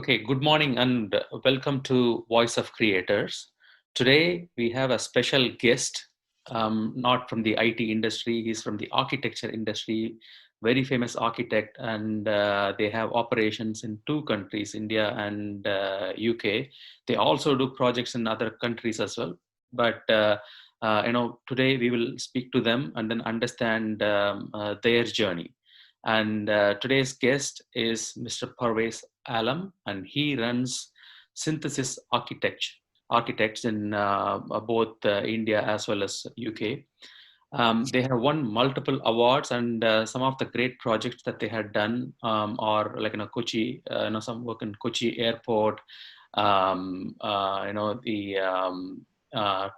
Okay, good morning and welcome to Voice of Creators. Today we have a special guest, not from the IT industry, he's from the architecture industry, very famous architect, and they have operations in two countries, India and UK. They also do projects in other countries as well. But today we will speak to them and then understand their journey. And today's guest is Mr. Parvez Alam, and he runs synthesis architects in both India as well as UK. They have won multiple awards, and some of the great projects that they had done are like Kochi, some work in Kochi Airport, the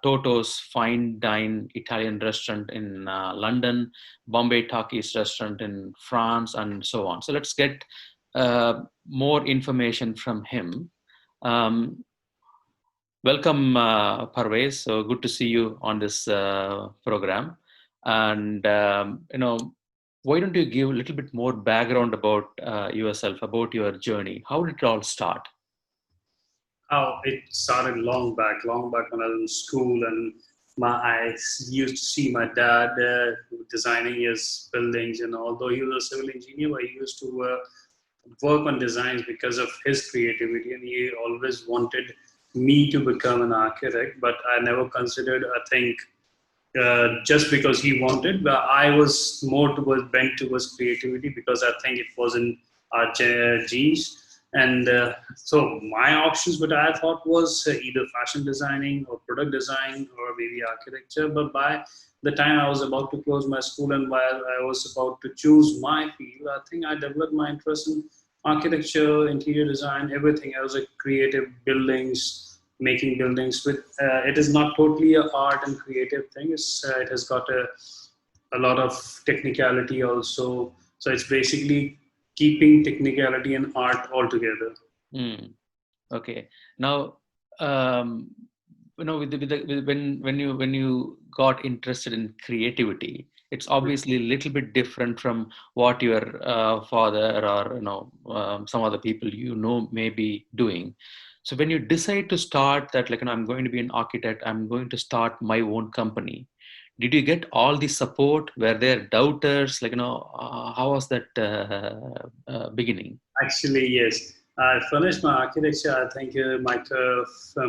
Toto's Fine Dine Italian restaurant in London, Bombay Talkies restaurant in France, and so on. So let's get more information from him. Um, Welcome, Parvez. So good to see you on this program. And why don't you give a little bit more background about yourself, about your journey? How did it all start? How it started long back when I was in school, and I used to see my dad designing his buildings. And although he was a civil engineer, he used to work on designs because of his creativity, and he always wanted me to become an architect. But I never considered, I think, just because he wanted, but I was more towards bent towards creativity because I think it was in our genes. And so my options, what I thought was either fashion designing or product design or maybe architecture. But by the time I was about to close my school and while I was about to choose my field, I think I developed my interest in architecture, interior design, everything. I was a creative buildings, making buildings with it is not totally a art and creative thing. It has got a lot of technicality also. So it's basically keeping technicality and art all together. Hmm. Okay. Now, um, when you got interested in creativity, it's obviously a little bit different from what your father or some other people may be doing. So when you decide to start that, like, I'm going to be an architect, I'm going to start my own company. Did you get all the support? Were there doubters? How was that beginning? Actually, yes. I finished my architecture, I think, my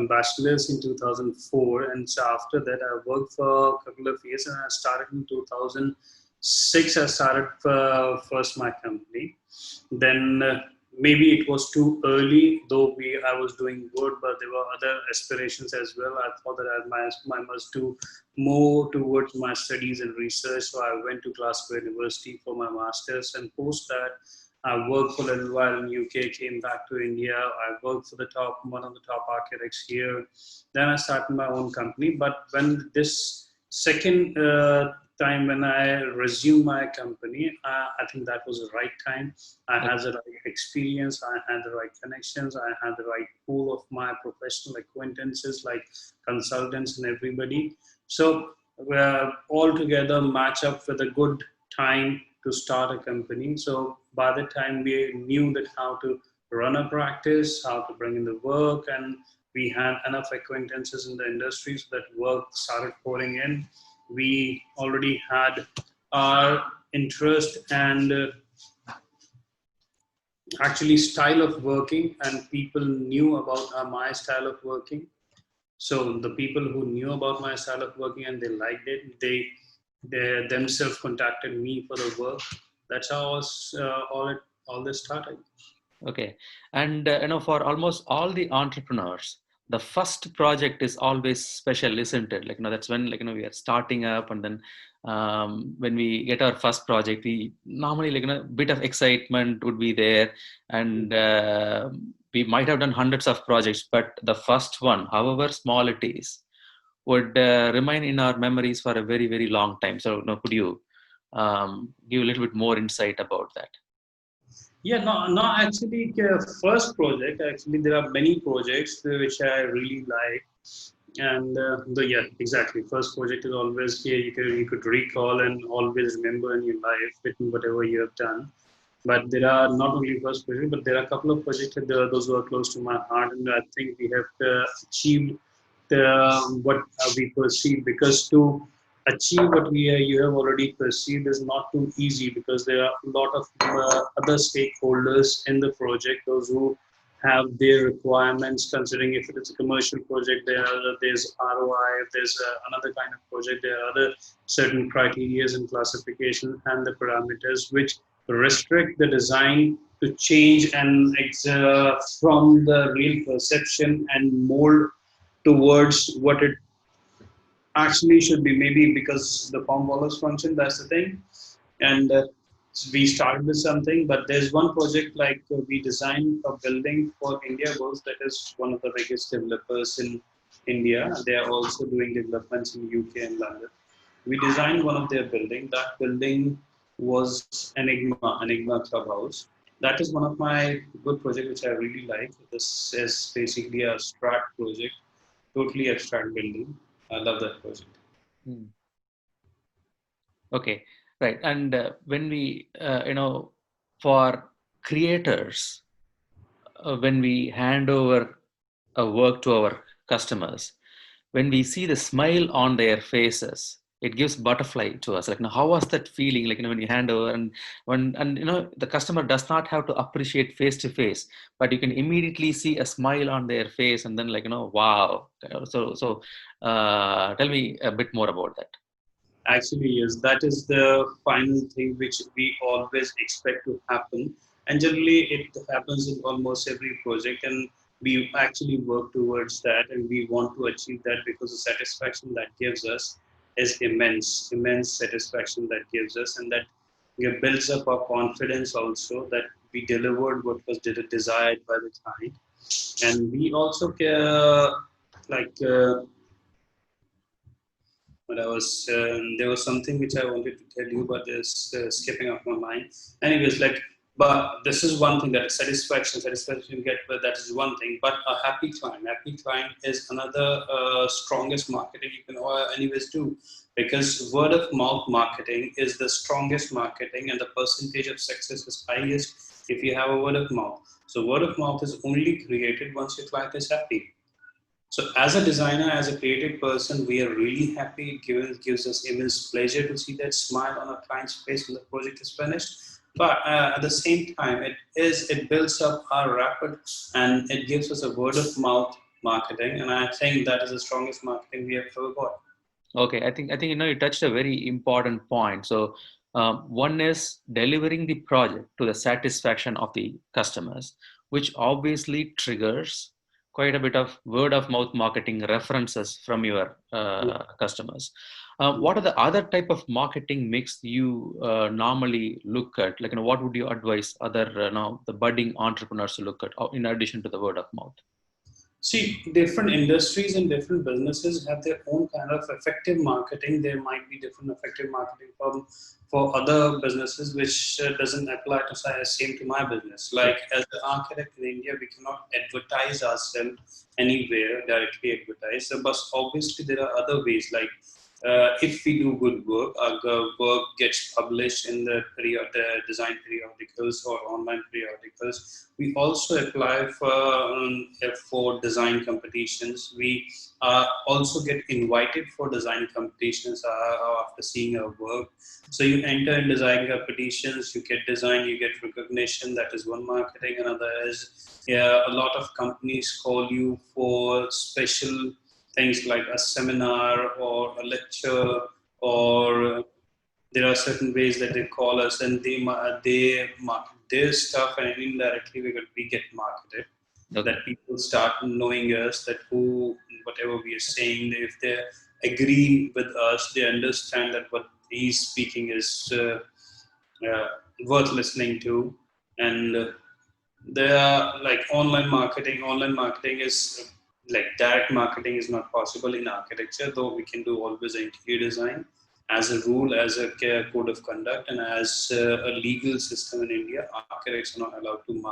bachelor's in 2004. And so after that, I worked for a couple of years and I started in 2006. I started first my company. Then maybe it was too early, though I was doing good, but there were other aspirations as well. I thought that I must do more towards my studies and research. So I went to Glasgow University for my master's, and post that, I worked for a little while in UK, came back to India. I worked for one of the top architects here. Then I started my own company. But when this second time when I resumed my company, I think that was the right time. I had the right experience, I had the right connections, I had the right pool of my professional acquaintances like consultants and everybody. So all together match up with a good time to start a company. So by the time we knew that how to run a practice, how to bring in the work, and we had enough acquaintances in the industry so that work started pouring in. We already had our interest and actually style of working, and people knew about my style of working. So the people who knew about my style of working and they liked it, they themselves contacted me for the work. That's how all this started. Okay. And for almost all the entrepreneurs, the first project is always special, isn't it? That's when, we are starting up, and then when we get our first project, we normally, bit of excitement would be there, and we might have done hundreds of projects, but the first one, however small it is, would remain in our memories for a very, very long time. So, could you give a little bit more insight about that? Yeah, no, no. Actually, first project. Actually, there are many projects which I really like, and yeah, exactly. First project is always here. You could recall and always remember in your life with whatever you have done. But there are not only first project, but there are a couple of projects that those who are close to my heart, and I think we have achieved what we perceive. Because to achieve what you have already perceived is not too easy, because there are a lot of other stakeholders in the project, those who have their requirements. Considering if it is a commercial project, there's ROI. If there's another kind of project, there are other certain criteria and classification and the parameters which restrict the design to change and from the real perception and mold towards what it actually should be. Maybe because the form follows function, that's the thing. And we started with something, but there's one project like we designed a building for India Goals, that is one of the biggest developers in India. They are also doing developments in UK and London. We designed one of their building. That building was Enigma Clubhouse. That is one of my good project which I really like. This is basically a strat project, totally abstract building. I love that project. Hmm. Okay, right. And when we, for creators, when we hand over a work to our customers, when we see the smile on their faces, it gives butterfly to us. Like, how was that feeling? Like, when you hand over, and the customer does not have to appreciate face to face, but you can immediately see a smile on their face, and then, wow. Tell me a bit more about that. Actually, yes, that is the final thing which we always expect to happen. And generally, it happens in almost every project. And we actually work towards that, and we want to achieve that, because the satisfaction that gives us is immense, immense satisfaction that gives us. And that builds up our confidence also that we delivered what was desired by the client. And we also care, like, but there was something which I wanted to tell you, but it's skipping off my mind. Anyways, like, but this is one thing, that satisfaction you get, but that is one thing. But a happy client is another strongest marketing you can anyways do, because word of mouth marketing is the strongest marketing, and the percentage of success is highest if you have a word of mouth. So word of mouth is only created once your client is happy. So as a designer, as a creative person, we are really happy. Gives us immense pleasure to see that smile on a client's face when the project is finished. But at the same time, it builds up our rapid, and it gives us a word of mouth marketing. And I think that is the strongest marketing we have ever got. Okay, I think you touched a very important point. So one is delivering the project to the satisfaction of the customers, which obviously triggers quite a bit of word of mouth marketing references from your customers. What are the other type of marketing mix you normally look at? Like, what would you advise other the budding entrepreneurs to look at, in addition to the word of mouth? See, different industries and different businesses have their own kind of effective marketing. There might be different effective marketing for other businesses, which doesn't apply to say same to my business. Sure. Like as an architect in India, we cannot advertise ourselves anywhere, directly advertise. So, but obviously there are other ways. Like if we do good work, our work gets published in the design periodicals or online periodicals. We also apply for design competitions. We also get invited for design competitions after seeing our work. So you enter in design competitions, you get design, you get recognition. That is one marketing. Another is, yeah, a lot of companies call you for special things like a seminar or a lecture, or there are certain ways that they call us, and they market their stuff, and indirectly we get marketed. Okay. That people start knowing us, that who whatever we are saying, if they agree with us, they understand that what he's speaking is uh, worth listening to. And there are like online marketing. Online marketing is like direct marketing is not possible in architecture, though we can do always interior design as a rule, as a code of conduct, and as a legal system in India. Architects are not allowed to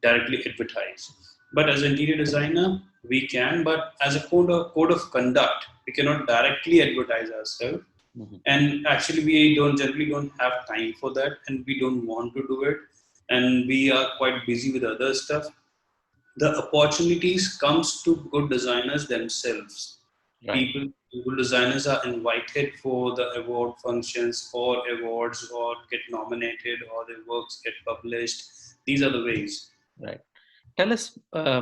directly advertise. But as an interior designer, we can. But as a code of conduct, we cannot directly advertise ourselves. Mhm. And actually, we don't generally don't have time for that, and we don't want to do it. and we are quite busy with other stuff. The opportunities comes to good designers themselves. Right. People, good designers are invited for the award functions or awards or get nominated or their works get published. These are the ways. Right. Tell us, a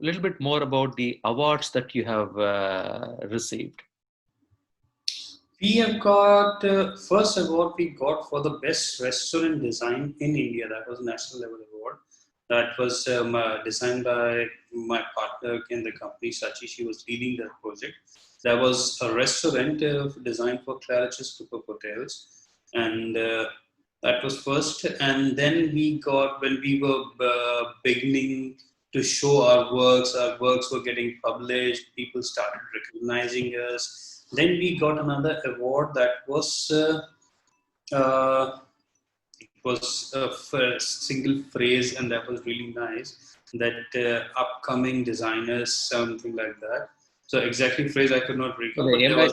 little bit more about the awards that you have received. We have got first award we got for the best restaurant design in India. That was national level award. That was designed by my partner in the company, Sachi. She was leading that project. That was a restaurant designed for Claridge's Group of hotels, and that was first. And then we got, when we were beginning to show our works were getting published. People started recognizing us. Then we got another award that was uh, it was a single phrase, and that was really nice. That upcoming designers, something like that. So exactly phrase I could not So recall, the but there was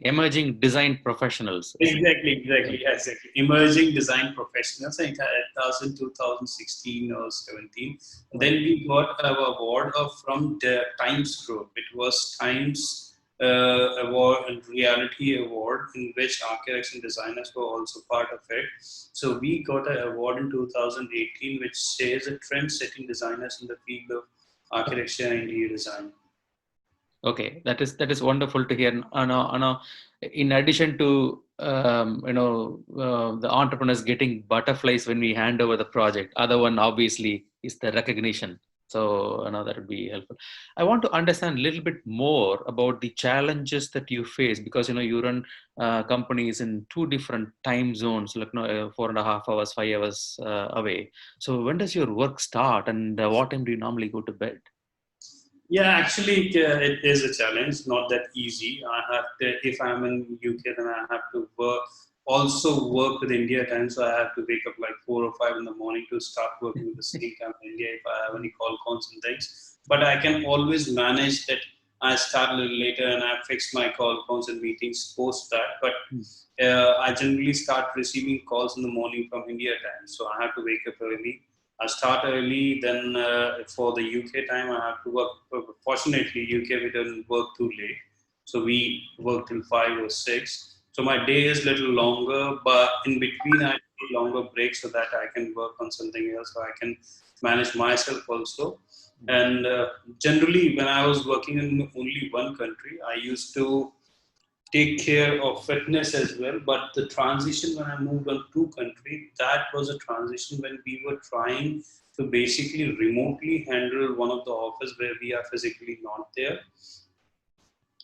emerging design professionals. exactly, exactly. Emerging design professionals. I think it was in 2016 or 17. Then Right. we got our award from the Times Group. It was Times award and reality award in which architects and designers were also part of it. So we got an award in 2018 which says a trend-setting designers in the field of architecture and interior design. Okay, that is wonderful to hear. In addition to the entrepreneurs getting butterflies when we hand over the project, other one obviously is the recognition. So that would be helpful. I want to understand a little bit more about the challenges that you face, because you run companies in two different time zones, like 4.5 hours, 5 hours away. So when does your work start, and what time do you normally go to bed? Yeah, actually, it is a challenge. Not that easy. I have to, if I'm in UK, then I have to also work with India time. So I have to wake up like 4 or 5 in the morning to start working at the same time in India if I have any call cons and things. But I can always manage that. I start a little later and I fix my call cons and meetings post that. But I generally start receiving calls in the morning from India time. So I have to wake up early. I start early, then for the UK time, I have to work. Fortunately, UK we don't work too late, so we work till 5 or 6. So my day is little longer, but in between I take longer breaks so that I can work on something else, so I can manage myself also. And generally, when I was working in only one country, I used to take care of fitness as well. But the transition when I moved on to country, that was a transition when we were trying to basically remotely handle one of the office where we are physically not there.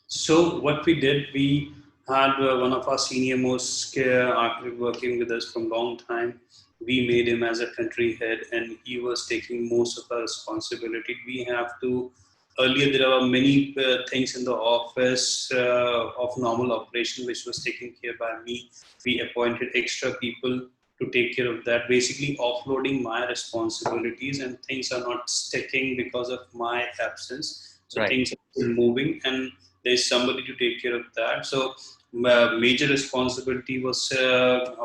So what we did, we had one of our senior most architect working with us from long time. We made him as a country head, and he was taking most of our responsibility. We have to earlier there were many things in the office of normal operation which was taken care by me. We appointed extra people to take care of that, basically offloading my responsibilities, and things are not sticking because of my absence. So Right. things are still moving, and there's somebody to take care of that. So major responsibility was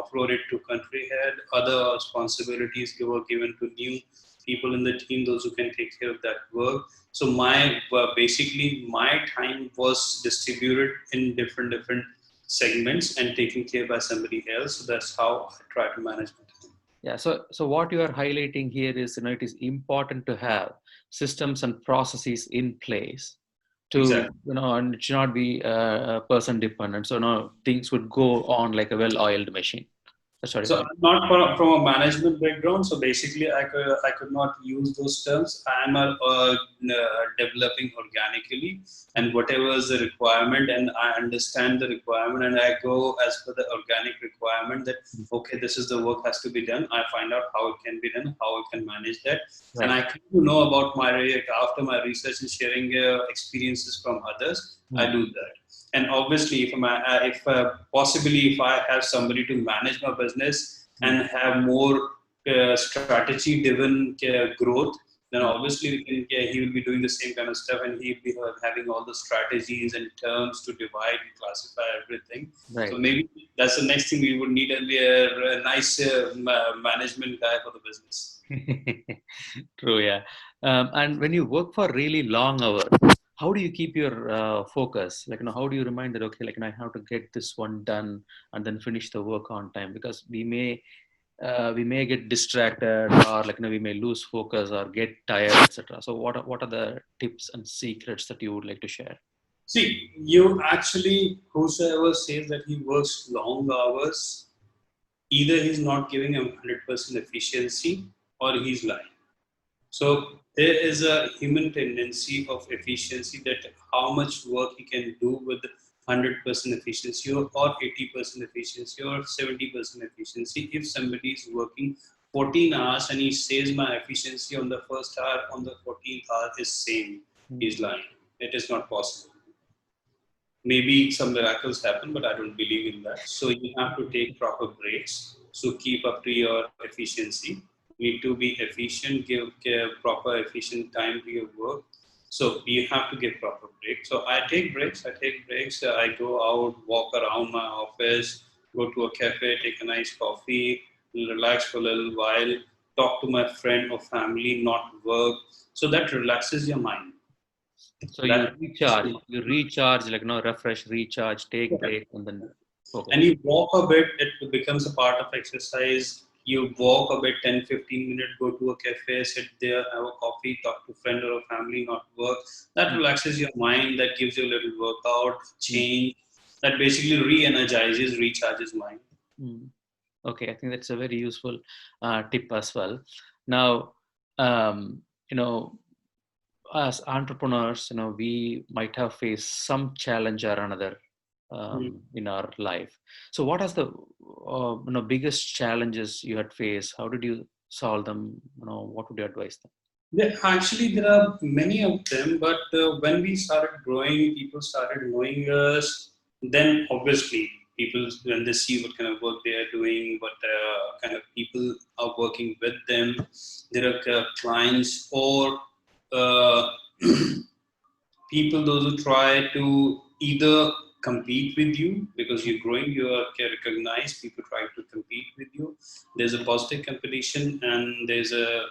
offloaded to country head. Other responsibilities were given to new people in the team, those who can take care of that work. So my basically my time was distributed in different segments and taken care by somebody else. So that's how I try to manage my time. Yeah. So what you are highlighting here is, it is important to have systems and processes in place to, Exactly. and it should not be person dependent. So, things would go on like a well-oiled machine. That's what you're So saying. I'm not from a management background, so basically I could not use those terms. I'm developing organically, and whatever is the requirement, and I understand the requirement, and I go as per the organic requirement that okay, this is the work has to be done. I find out how it can be done, how I can manage that, and Right. I come to know about my after my research and sharing experiences from others. I Hmm. do that. And obviously if possibly if I have somebody to manage my business Hmm. and have more strategy driven growth, then Hmm. obviously he will be doing the same kind of stuff, and he'll be having all the strategies and terms to divide and classify everything. So Right. maybe That's the next thing we would need a nice management guy for the business. True, yeah. And when you work for really long hours, how do you keep your focus? Like, how do you remind that, okay, like, I have to get this one done and then finish the work on time? Because we may get distracted, or like, we may lose focus or get tired, etc. So what are the tips and secrets that you would like to share? See, you actually, whosoever says that he works long hours, either he's not giving a 100% efficiency or he's lying. So there is a human tendency of efficiency, that how much work he can do with 100% efficiency, or 80% efficiency, or 70% efficiency. If somebody is working 14 hours and he says my efficiency on the first hour, on the 14th hour is same, Mm. he's lying. It is not possible. Maybe some miracles happen, but I don't believe in that. So you have to take proper breaks. So keep up to your efficiency. You need to be efficient, give proper efficient time to your work. So you have to give proper breaks. So I take breaks. I go out, walk around my office, go to a cafe, take a nice coffee, relax for a little while, talk to my friend or family, not work. So that relaxes your mind. So That you recharge, like, refresh, recharge, take break, and then and focus. you walk a bit, it becomes a part of exercise. You walk a bit, 10-15 minutes, go to a cafe, sit there, have a coffee, talk to a friend or a family, not work. That Mm. relaxes your mind, that gives you a little workout Mm. change, that basically re-energizes, recharges mind. Mm. Okay, I think that's a very useful tip as well. Now, um, you know, as entrepreneurs, we might have faced some challenge or another Hmm. in our life. So, what are the biggest challenges you had faced? How did you solve them? What would you advise them? Actually, there are many of them, but when we started growing, people started knowing us. Then, obviously, people, when they see what kind of work they are doing, what kind of people are working with them, there are clients or uh, people, those who try to either compete with you because you're growing, you are recognized, people try to compete with you. There's a positive competition, and there's a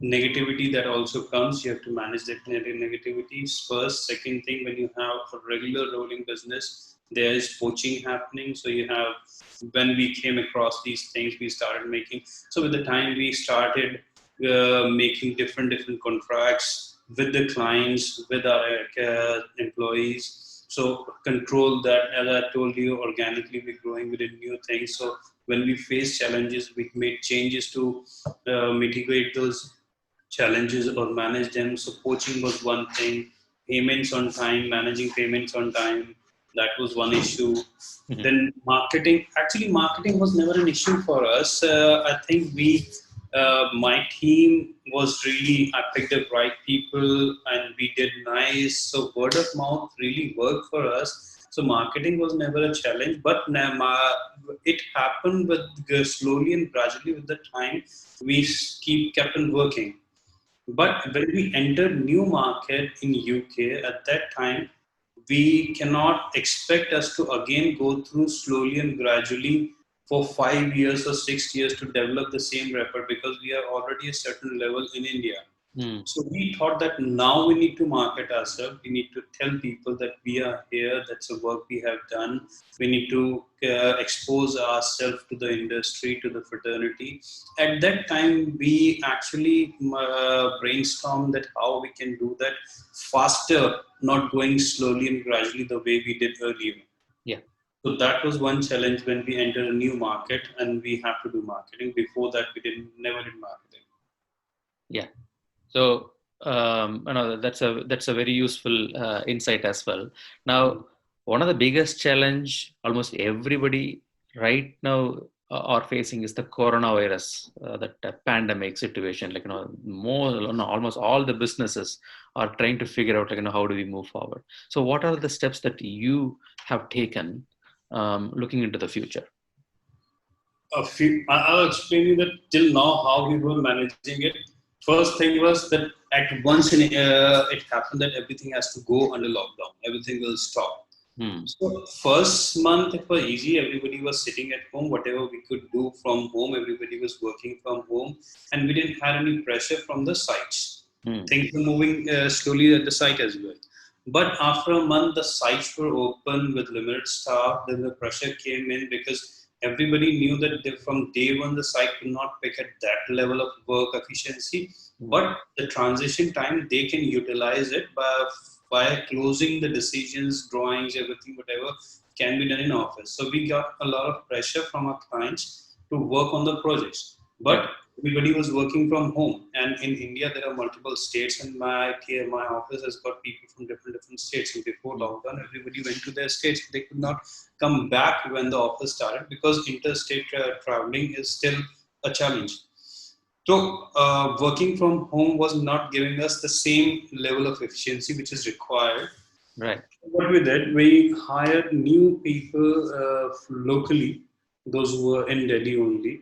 negativity that also comes. You have to manage that negativity first. Second thing, when you have a regular rolling business, there is poaching happening. So you have, when we came across these things, we started making, so with the time we started making different contracts with the clients, with our employees. So control that. As I told you, organically we're growing, with new things. So when we face challenges, we made changes to mitigate those challenges or manage them. So poaching was one thing, payments on time, managing payments on time, that was one issue. Mhm. Then marketing, actually marketing was never an issue for us. I think my team was really, I picked the right people and we did nice. So word of mouth really worked for us. So marketing was never a challenge, but it happened with slowly and gradually with the time. We kept on working, but when we entered new market in UK at that time, we cannot expect us to again go through slowly and gradually for 5 years or 6 years to develop the same rapport, because we are already a certain level in India. Mm. So we thought that now we need to market ourselves. We need to tell people that we are here. That's the work we have done. We need to expose ourselves to the industry, to the fraternity. At that time, we actually brainstormed that how we can do that faster, not going slowly and gradually the way we did earlier. Yeah. So that was one challenge when we entered a new market and we have to do marketing. Before that, we didn't never did marketing. Yeah. So, that's a very useful insight as well. Now, one of the biggest challenge almost everybody right now are facing is the coronavirus, that pandemic situation. Like, almost all the businesses are trying to figure out, like, how do we move forward. So, what are the steps that you have taken, looking into the future? I'll explain you that till now how we were managing it. First thing was that at once it happened that everything has to go under lockdown. Everything will stop. Hmm. So first month it was easy. Everybody was sitting at home. Whatever we could do from home, everybody was working from home, and we didn't have any pressure from the sites. Hmm. Things were moving slowly at the site as well. But after a month, the sites were open with limited staff. Then the pressure came in because everybody knew that from day one the site could not pick at that level of work efficiency. Hmm. But the transition time they can utilize it by closing the decisions, drawings, everything, whatever can be done in office. So we got a lot of pressure from our clients to work on the projects. Right. But everybody was working from home, and in India there are multiple states, and my office has got people from different states. And before Hmm. lockdown, everybody went to their states. They could not come back when the office started because interstate traveling is still a challenge. So, working from home was not giving us the same level of efficiency which is required. Right. What we did, we hired new people locally, those who were in Delhi only,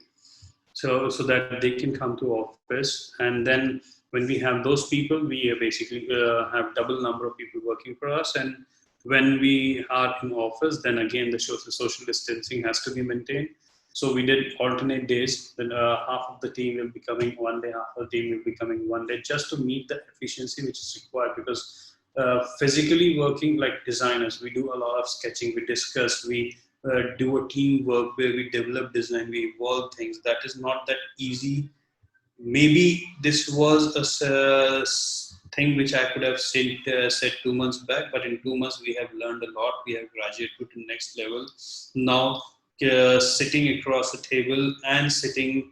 so that they can come to office. And then when we have those people, we basically have double number of people working for us. And when we are in office, then again the social distancing has to be maintained. So we did alternate days. Then half of the team will be coming one day, half of the team will be coming one day, just to meet the efficiency which is required. Because physically working like designers, we do a lot of sketching, we discuss, we do a teamwork where we develop design, we evolve things. That is not that easy. Maybe this was a thing which I could have said 2 months back, but in 2 months we have learned a lot. We have graduated to the next level. Now, sitting across the table and sitting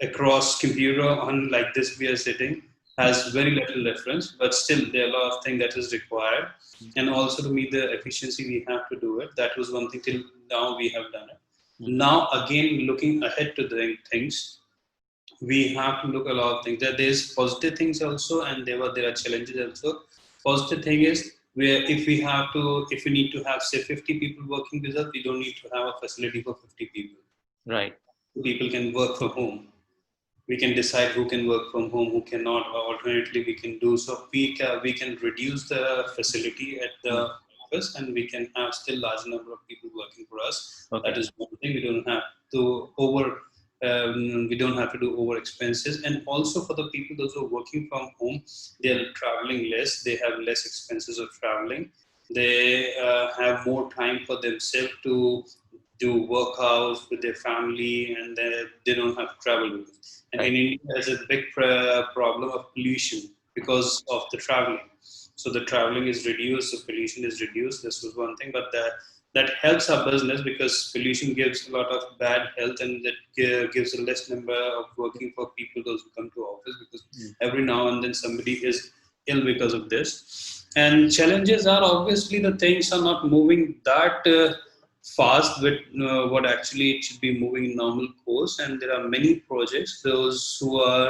across computer on like this we are sitting has very little difference, but still there are a lot of things that is required. And also to meet the efficiency, we have to do it. That was one thing till now we have done it. Hmm. Now again, looking ahead to the things, we have to look a lot of things. There's positive things also, and there are challenges also. Positive thing is where if we need to have say 50 people working with us, we don't need to have a facility for 50 people. Right. People can work from home. We can decide who can work from home, who cannot, or alternately we can do so. We can reduce the facility at the Hmm. office, and we can have still large number of people working for us. That Okay. is one thing. We don't have to do over expenses. And also for the people those who are working from home, they are traveling less. They have less expenses of traveling. They have more time for themselves to do workouts with their family, and they don't have to travel with it. And Right. in India, there's a big problem of pollution because of the traveling. So the traveling is reduced, the pollution is reduced. This was one thing, but that helps our business because pollution gives a lot of bad health, and that gives a less number of working for people those who come to office, because Hmm. every now and then somebody is ill because of this. And challenges are obviously the things are not moving that fast with what actually it should be moving in normal course. And there are many projects those who are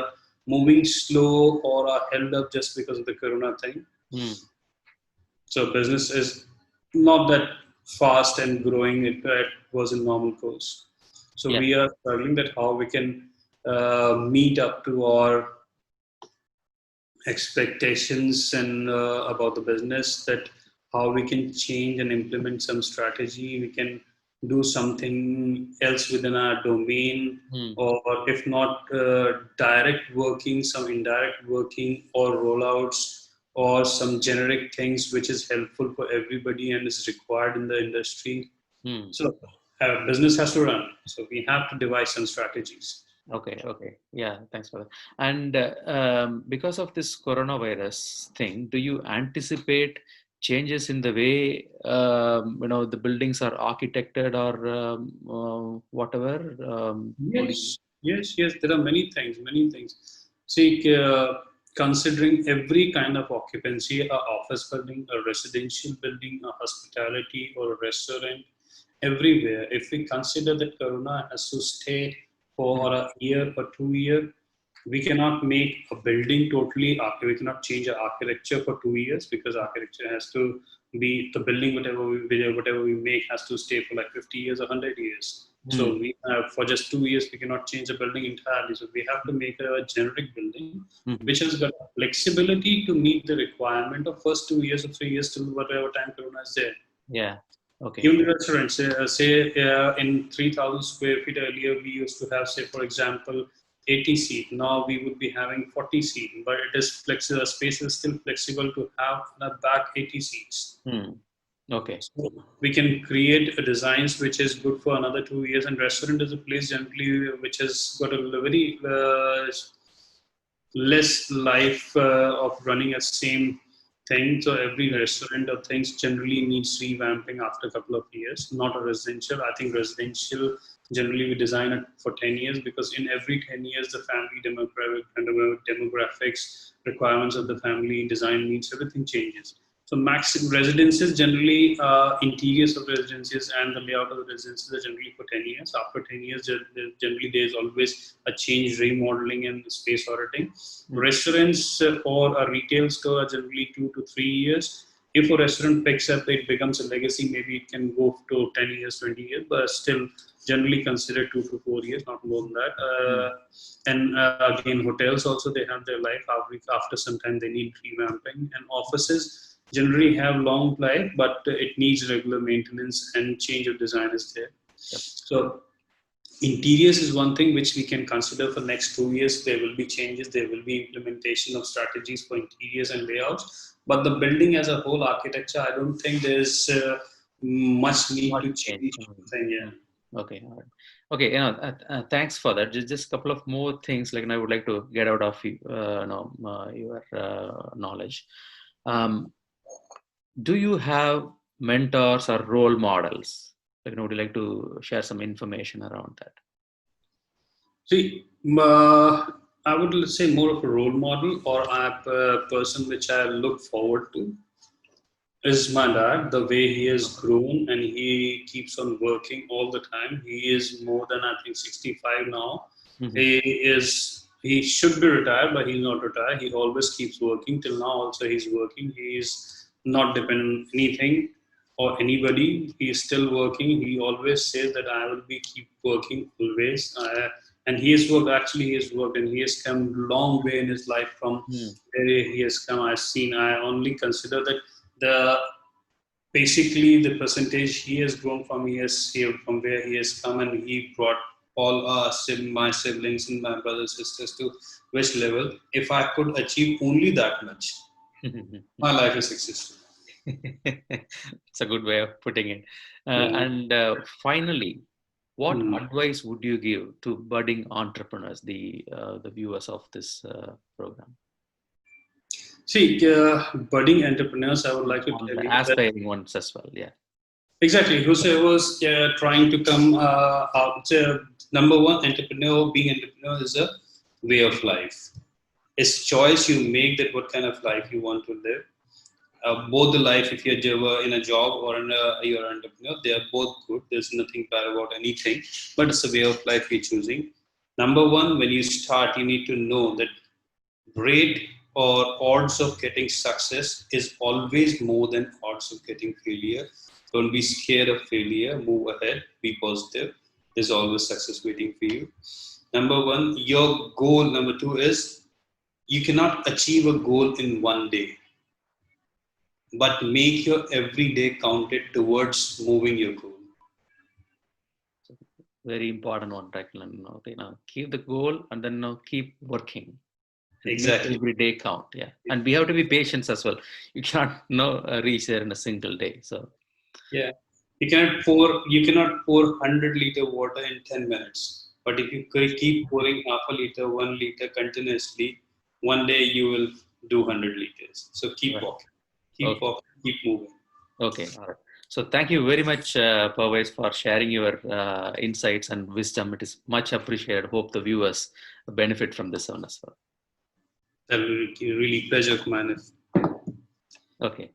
moving slow or are held up just because of the corona thing. Hmm. So business is not that fast and growing. It was in normal course. So Yeah. we are struggling that how we can meet up to our expectations and about the business, that how we can change and implement some strategy. We can do something else within our domain, Hmm. or if not direct working, some indirect working or rollouts, or some generic things which is helpful for everybody and is required in the industry. Hmm. So business has to run, so we have to devise some strategies. Okay, okay. Yeah, thanks for that. And because of this coronavirus thing, do you anticipate changes in the way the buildings are architected or whatever? Would you? Yes. There are many things, many things. See, considering every kind of occupancy, a office building, a residential building, a hospitality or a restaurant, everywhere. If we consider that Corona has to stay Hmm. for a year or 2 years, we cannot make a building totally. We cannot change the architecture for 2 years, because architecture has to be the building. Whatever we make has to stay for like 50 years or 100 years. So Hmm. we have, for just 2 years we cannot change the building entirely. So we have to make a generic building Hmm. which has got flexibility to meet the requirement of first 2 years or 3 years till whatever time Corona is there. Yeah. Okay. Even the restaurants, say in 3,000 square feet earlier, we used to have, say, for example, 80 seat. Now we would be having 40 seat, but it is flexible. Space is still flexible to have the back 80 seats. Hmm. Okay. So we can create a designs which is good for another 2 years. And restaurant is a place generally which has got a very less life of running a same thing. So every Yeah. restaurant or things generally needs revamping after a couple of years. Not a residential. I think residential generally we design it for 10 years, because in every 10 years the family demographics, requirements of the family, design needs, everything changes. So maximum residences generally, interiors of residences and the layout of the residences are generally for 10 years. After 10 years, generally there is always a change, remodeling and space auditing. Hmm. Restaurants or a retail store are generally 2 to 3 years. If a restaurant picks up, it becomes a legacy. Maybe it can go to 10 years, 20 years, but still generally considered 2 to 4 years, not more than that. Hmm. And again, hotels also they have their life. After some time, they need revamping. And offices generally have long life, but it needs regular maintenance and change of design is there. Yep. So interiors is one thing which we can consider for next 2 years. There will be changes. There will be implementation of strategies for interiors and layouts. But the building as a whole architecture, I don't think there's much need Much to change. change. Hmm. Thing, yeah. Hmm. Okay. All right. Okay. Thanks for that. Just a couple of more things. Like, I would like to get out of you, your knowledge. Um, do you have mentors or role models? Like, would you like to share some information around that? See, I would say more of a role model or a person which I look forward to is my dad. The way he has grown and he keeps on working all the time. He is more than I think 65 now. Mhm. He should be retired, but he's not retired. He always keeps working till now. Also, he's working. He is not dependent on anything or anybody. He is still working. He always says that I will be keep working always. And he has worked. Actually, he has worked, and he has come long way in his life from Hmm. where he has come. I've seen. I only consider that the basically the percentage he has grown from, from where he has come, and he brought all my siblings and my brothers sisters to which level. If I could achieve only that much, my life is successful. It's a good way of putting it. Yeah. And finally, what Hmm. advice would you give to budding entrepreneurs, the viewers of this program, See, budding entrepreneurs, I would like to on tell the you that aspiring ones as well? Yeah. exactly whosoever's trying to come out. Number one, being entrepreneur is a way of life. It's choice you make that what kind of life you want to live. Both the life, if you're in a job or you're an entrepreneur, they are both good. There's nothing bad about anything, but it's a way of life you're choosing. Number one, when you start, you need to know that rate or odds of getting success is always more than odds of getting failure. Don't be scared of failure. Move ahead. Be positive. There's always success waiting for you. Number one, your goal. Number two is you cannot achieve a goal in one day, but make your every day counted towards moving your goal. So, very important one, right? Keep the goal and then keep working and make Exactly. every day count. Yeah. And we have to be patient as well. You can't reach there in a single day. So, Yeah. You cannot pour 100 liter water in 10 minutes. But if you keep pouring half a liter, 1 liter continuously, one day you will do 100 liters. So right. keep Okay. walking, keep moving. Okay, all right. So thank you very much, Parvez, for sharing your insights and wisdom. It is much appreciated. Hope the viewers benefit from this one as well. That will be really pleasure, man. Okay.